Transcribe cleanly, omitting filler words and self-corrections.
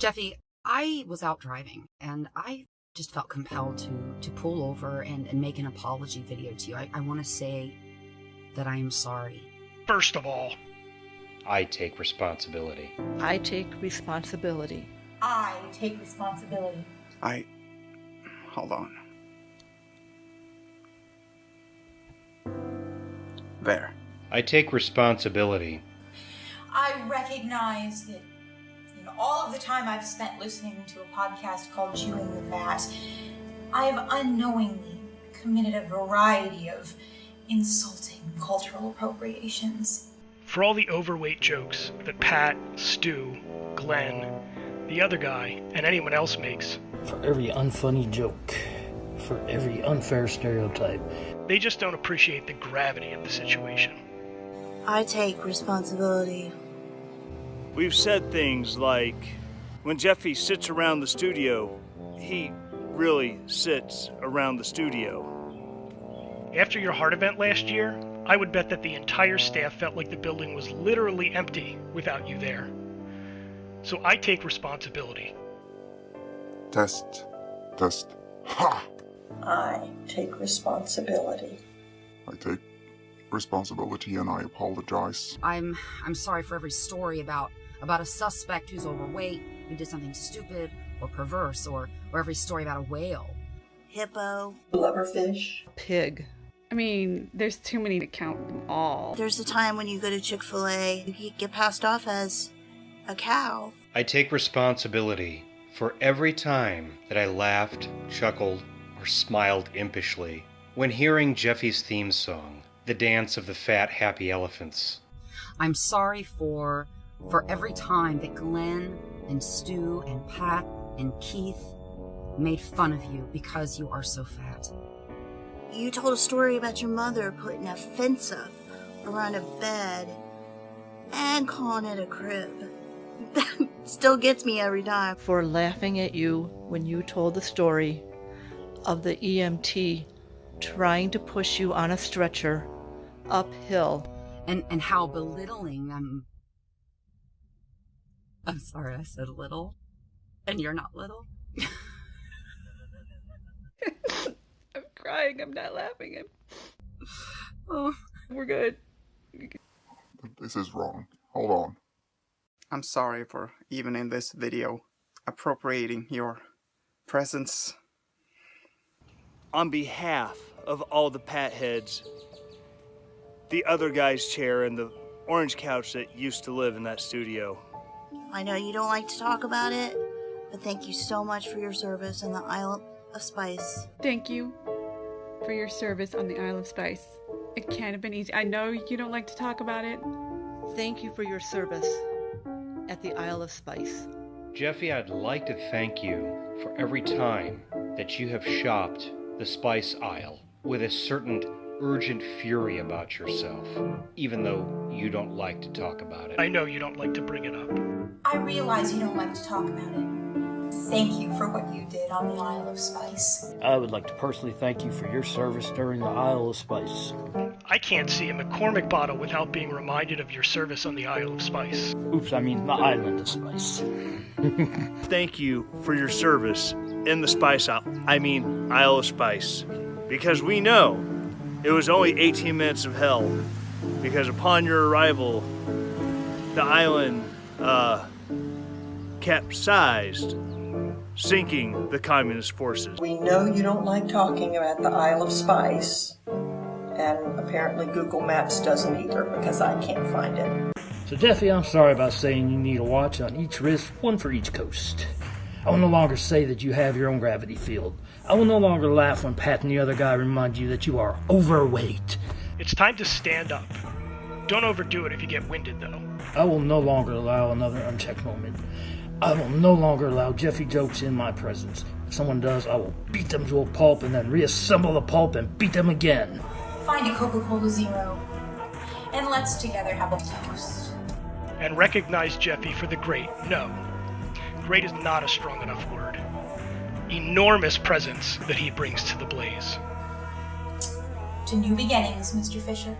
Jeffy, I was out driving, and I just felt compelled to pull over and make an apology video to you. I want to say that I am sorry. First of all, I take responsibility. I take responsibility. I take responsibility. Hold on. There. I take responsibility. I recognize that in all of the time I've spent listening to a podcast called Chewing the Fat, I have unknowingly committed a variety of insulting cultural appropriations. for all the overweight jokes that Pat, Stu, Glenn, the other guy, and anyone else makes. For every unfunny joke, for every unfair stereotype. They just don't appreciate the gravity of the situation. I take responsibility. We've said things like, when Jeffy sits around the studio, he really sits around the studio. After your heart event last year, I would bet that the entire staff felt like the building was literally empty without you there. So I take responsibility. Test. Ha! I take responsibility. I take responsibility and I apologize. I'm sorry for every story about a suspect who's overweight, who did something stupid or perverse, or every story about a whale. Hippo. Blubberfish. Pig. I mean, there's too many to count them all. There's a time when you go to Chick-fil-A, you get passed off as a cow. I take responsibility for every time that I laughed, chuckled, or smiled impishly when hearing Jeffy's theme song, The Dance of the Fat Happy Elephants. I'm sorry for every time that Glenn and Stu and Pat and Keith made fun of you because you are so fat. You told a story about your mother putting a fence up around a bed and calling it a crib. That still gets me every time. For laughing at you when you told the story of the EMT trying to push you on a stretcher uphill. And how belittling I'm sorry, I said little. And you're not little. I'm crying, I'm not laughing. Oh, we're good. This is wrong. Hold on. I'm sorry for, even in this video, appropriating your presence. On behalf of all the Patheads, the other guy's chair and the orange couch that used to live in that studio. I know you don't like to talk about it, but thank you so much for your service in the Isle of Spice. Thank you for your service on the Isle of Spice. It can't have been easy. I know you don't like to talk about it. Thank you for your service at the Isle of Spice. Jeffy, I'd like to thank you for every time that you have shopped the spice aisle with a certain urgent fury about yourself, even though you don't like to talk about it. I know you don't like to bring it up. I realize you don't like to talk about it. Thank you for what you did on the Isle of Spice. I would like to personally thank you for your service during the Isle of Spice. I can't see a McCormick bottle without being reminded of your service on the Isle of Spice. Oops, I mean the Island of Spice. Thank you for your service in the Spice Isle of Spice. Because we know it was only 18 minutes of hell. Because upon your arrival, the island capsized, sinking the communist forces. We know you don't like talking about the Isle of Spice, and apparently Google Maps doesn't either because I can't find it. So Jeffy, I'm sorry about saying you need a watch on each wrist, one for each coast. I will no longer say that you have your own gravity field. I will no longer laugh when Pat and the other guy remind you that you are overweight. It's time to stand up. Don't overdo it if you get winded, though. I will no longer allow another unchecked moment. I will no longer allow Jeffy jokes in my presence. If someone does, I will beat them to a pulp and then reassemble the pulp and beat them again. Find a Coca-Cola Zero, and let's together have a toast. And recognize Jeffy for the great, no, great is not a strong enough word, enormous presence that he brings to the blaze. To new beginnings, Mr. Fisher.